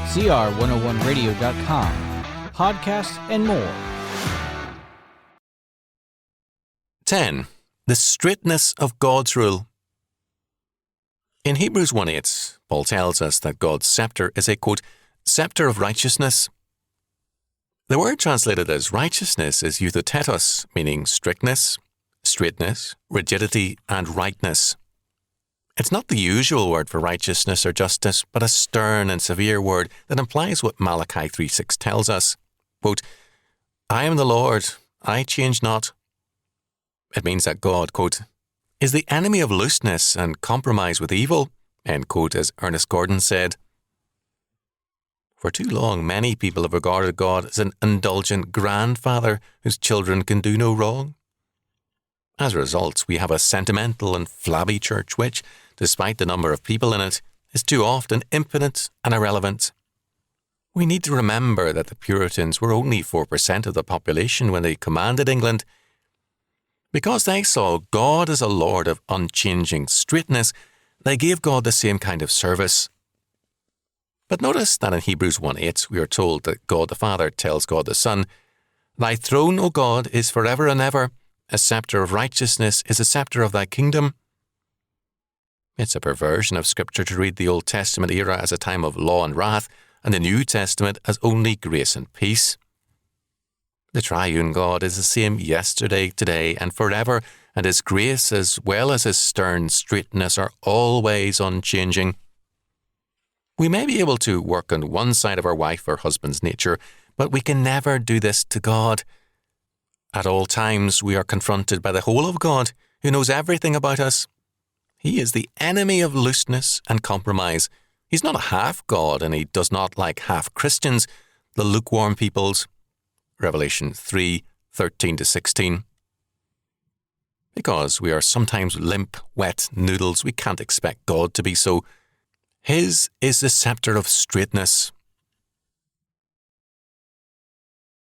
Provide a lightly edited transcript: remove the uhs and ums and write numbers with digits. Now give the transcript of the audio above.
cr101radio.com, podcasts, and more. 10. The straightness of God's rule. In Hebrews 1:8, Paul tells us that God's sceptre is a, quote, sceptre of righteousness. The word translated as righteousness is euthetetos, meaning strictness, straightness, rigidity, and rightness. It's not the usual word for righteousness or justice, but a stern and severe word that implies what Malachi 3:6 tells us. Quote, I am the Lord, I change not. It means that God, quote, is the enemy of looseness and compromise with evil, end quote, as Ernest Gordon said. For too long, many people have regarded God as an indulgent grandfather whose children can do no wrong. As a result, we have a sentimental and flabby church which, despite the number of people in it, is too often impotent and irrelevant. We need to remember that the Puritans were only 4% of the population when they commanded England. Because they saw God as a Lord of unchanging straightness, they gave God the same kind of service. But notice that in Hebrews 1:8 we are told that God the Father tells God the Son, Thy throne, O God, is forever and ever. A sceptre of righteousness is a sceptre of thy kingdom. It's a perversion of Scripture to read the Old Testament era as a time of law and wrath, and the New Testament as only grace and peace. The triune God is the same yesterday, today, and forever, and His grace as well as His stern straightness are always unchanging. We may be able to work on one side of our wife or husband's nature, but we can never do this to God. At all times, we are confronted by the whole of God, who knows everything about us. He is the enemy of looseness and compromise. He's not a half-God, and He does not like half-Christians, the lukewarm peoples. Revelation 3:13-16. Because we are sometimes limp, wet noodles, we can't expect God to be so. His is the sceptre of straightness.